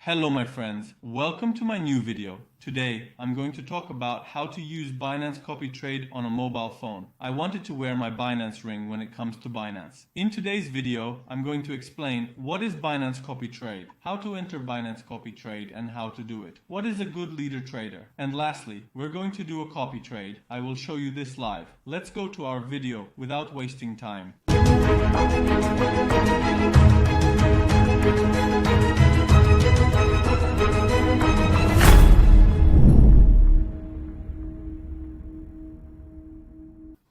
Hello my friends, welcome to my new video. Today, I'm going to talk about how to use Binance copy trade on a mobile phone. I wanted to wear my Binance ring when it comes to Binance. In today's video, I'm going to explain what is Binance copy trade, how to enter Binance copy trade and how to do it, what is a good leader trader, and lastly, we're going to do a copy trade. I will show you this live. Let's go to our video without wasting time.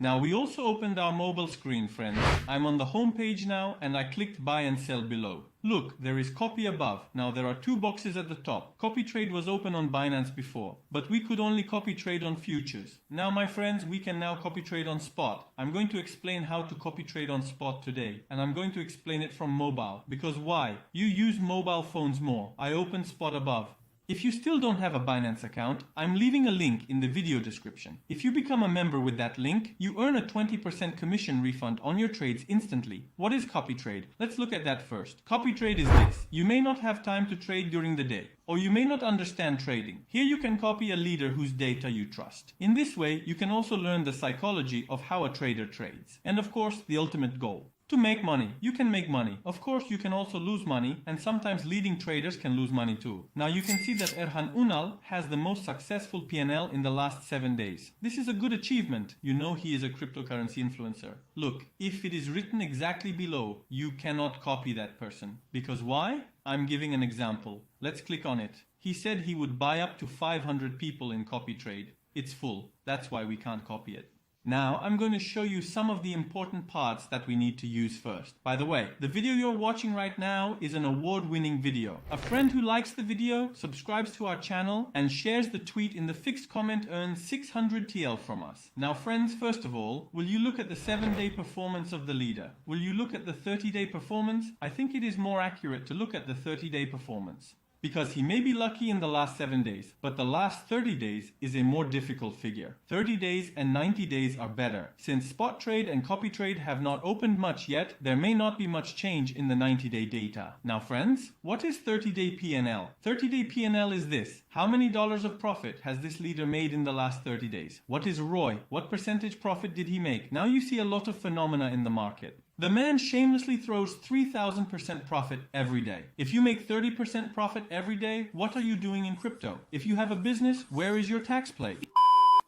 Now we also opened our mobile screen, friends. I'm on the home page now and I clicked buy and sell below. Look, there is copy above. Now there are two boxes at the top. Copy trade was open on Binance before, but we could only copy trade on futures. Now my friends, we can now copy trade on spot. I'm going to explain how to copy trade on spot today, and I'm going to explain it from mobile. Because why? You use mobile phones more. I opened spot above. If you still don't have a Binance account, I'm leaving a link in the video description. If you become a member with that link, you earn a 20% commission refund on your trades instantly. What is copy trade? Let's look at that first. Copy trade is this. You may not have time to trade during the day, or you may not understand trading. Here you can copy a leader whose data you trust. In this way, you can also learn the psychology of how a trader trades. And of course, the ultimate goal. To make money. You can make money. Of course, you can also lose money, and sometimes leading traders can lose money too. Now you can see that Erhan Unal has the most successful P&L in the last 7 days. This is a good achievement. You know he is a cryptocurrency influencer. Look, if it is written exactly below, you cannot copy that person. Because why? I'm giving an example. Let's click on it. He said he would buy up to 500 people in copy trade. It's full. That's why we can't copy it. Now, I'm going to show you some of the important parts that we need to use first. By the way, the video you're watching right now is an award-winning video. A friend who likes the video, subscribes to our channel, and shares the tweet in the fixed comment earns 600 TL from us. Now friends, first of all, will you look at the 7-day performance of the leader? Will you look at the 30-day performance? I think it is more accurate to look at the 30-day performance. Because he may be lucky in the last 7 days, but the last 30 days is a more difficult figure. 30 days and 90 days are better. Since spot trade and copy trade have not opened much yet, there may not be much change in the 90-day data. Now friends, what is 30-day P&L? 30-day P&L is this. How many dollars of profit has this leader made in the last 30 days? What is ROI? What percentage profit did he make? Now you see a lot of phenomena in the market. The man shamelessly throws 3,000% profit every day. If you make 30% profit every day, what are you doing in crypto? If you have a business, where is your tax plate?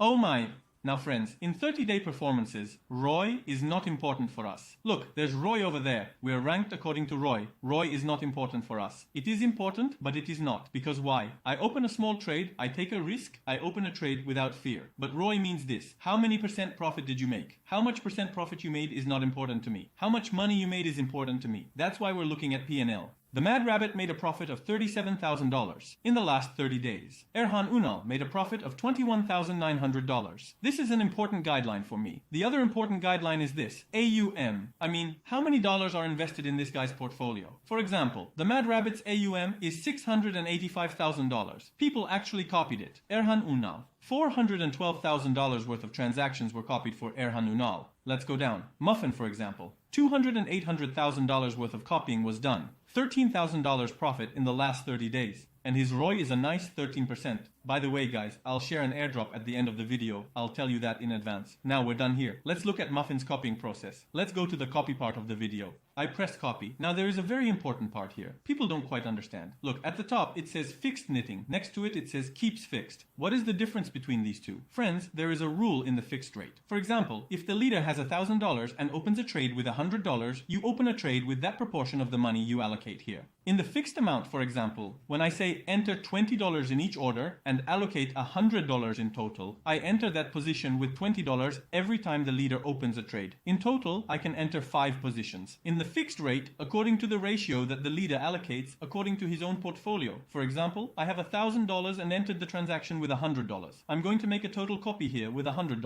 Oh my. Now friends, in 30-day performances, ROI is not important for us. Look, there's ROI over there. We are ranked according to ROI. ROI is not important for us. It is important, but it is not. Because why? I open a small trade, I take a risk, I open a trade without fear. But ROI means this. How many percent profit did you make? How much percent profit you made is not important to me. How much money you made is important to me. That's why we're looking at P&L. The Mad Rabbit made a profit of $37,000 in the last 30 days. Erhan Unal made a profit of $21,900. This is an important guideline for me. The other important guideline is this. AUM. I mean, how many dollars are invested in this guy's portfolio? For example, the Mad Rabbit's AUM is $685,000. People actually copied it. Erhan Unal. $412,000 worth of transactions were copied for Erhan Unal. Let's go down. Muffin, for example. $800,000 worth of copying was done. $13,000 profit in the last 30 days. And his ROI is a nice 13%. By the way guys, I'll share an airdrop at the end of the video. I'll tell you that in advance. Now we're done here. Let's look at Muffin's copying process. Let's go to the copy part of the video. I pressed copy. Now there is a very important part here. People don't quite understand. Look, at the top it says fixed knitting. Next to it, it says keeps fixed. What is the difference between these two? Friends, there is a rule in the fixed rate. For example, if the leader has $1,000 and opens a trade with $100, you open a trade with that proportion of the money you allocate here. In the fixed amount, for example, when I say enter $20 in each order and allocate $100 in total, I enter that position with $20 every time the leader opens a trade. In total, I can enter 5 positions. In the fixed rate, according to the ratio that the leader allocates according to his own portfolio. For example, I have $1,000 and entered the transaction with $100. I'm going to make a total copy here with $100.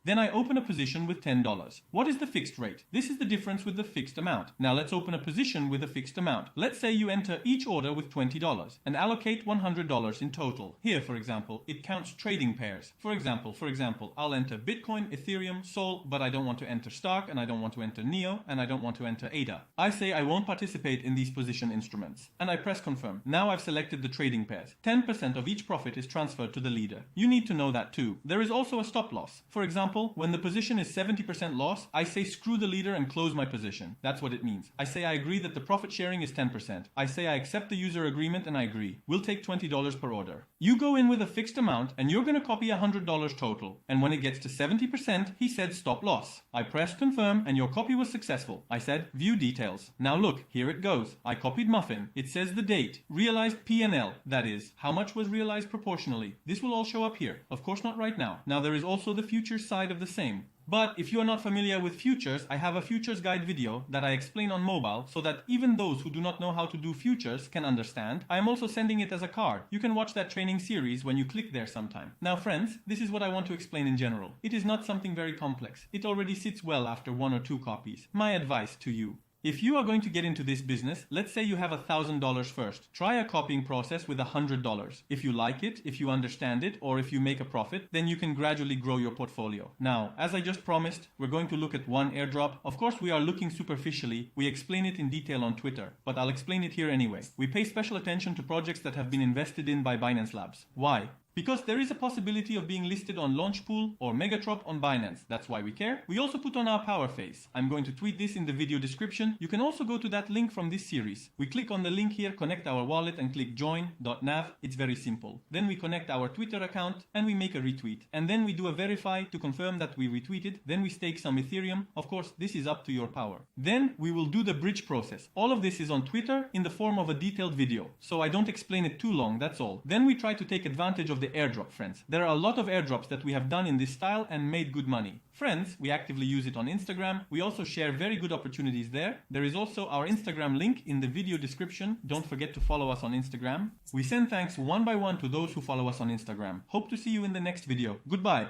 Then I open a position with $10. What is the fixed rate? This is the difference with the fixed amount. Now let's open a position with a fixed amount. Let's say you enter each order with $20 and allocate $100 in total. Here, for example, it counts trading pairs. For example, I'll enter Bitcoin, Ethereum, Sol, but I don't want to enter Stark, and I don't want to enter Neo, and I don't want to enter ADA. I say I won't participate in these position instruments. And I press confirm. Now I've selected the trading pairs. 10% of each profit is transferred to the leader. You need to know that too. There is also a stop loss. For example, when the position is 70% loss, I say screw the leader and close my position. That's what it means. I say I agree that the profit sharing is 10%. I say I accept the user agreement and I agree. We'll take $20 per order. You go in with a fixed amount and you're going to copy $100 total. And when it gets to 70%, he said stop loss. I pressed confirm and your copy was successful. I said view details. Now look, here it goes. I copied Muffin. It says the date, realized P&L, that is, how much was realized proportionally. This will all show up here. Of course not right now. Now there is also the futures side of the same. But if you are not familiar with futures, I have a futures guide video that I explain on mobile so that even those who do not know how to do futures can understand. I am also sending it as a card. You can watch that training series when you click there sometime. Now friends, this is what I want to explain in general. It is not something very complex. It already sits well after 1 or 2 copies. My advice to you. If you are going to get into this business, let's say you have $1,000 first. Try a copying process with $100. If you like it, if you understand it, or if you make a profit, then you can gradually grow your portfolio. Now, as I just promised, we're going to look at one airdrop. Of course, we are looking superficially. We explain it in detail on Twitter, but I'll explain it here anyway. We pay special attention to projects that have been invested in by Binance Labs. Why? Because there is a possibility of being listed on Launchpool or Megatrop on Binance. That's why we care. We also put on our power face. I'm going to tweet this in the video description. You can also go to that link from this series. We click on the link here, connect our wallet and click join.nav. It's very simple. Then we connect our Twitter account and we make a retweet. And then we do a verify to confirm that we retweeted. Then we stake some Ethereum. Of course, this is up to your power. Then we will do the bridge process. All of this is on Twitter in the form of a detailed video. So I don't explain it too long, that's all. Then we try to take advantage of the airdrop, friends. There are a lot of airdrops that we have done in this style and made good money. Friends, we actively use it on Instagram. We also share very good opportunities there. There is also our Instagram link in the video description. Don't forget to follow us on Instagram. We send thanks one by one to those who follow us on Instagram. Hope to see you in the next video. Goodbye.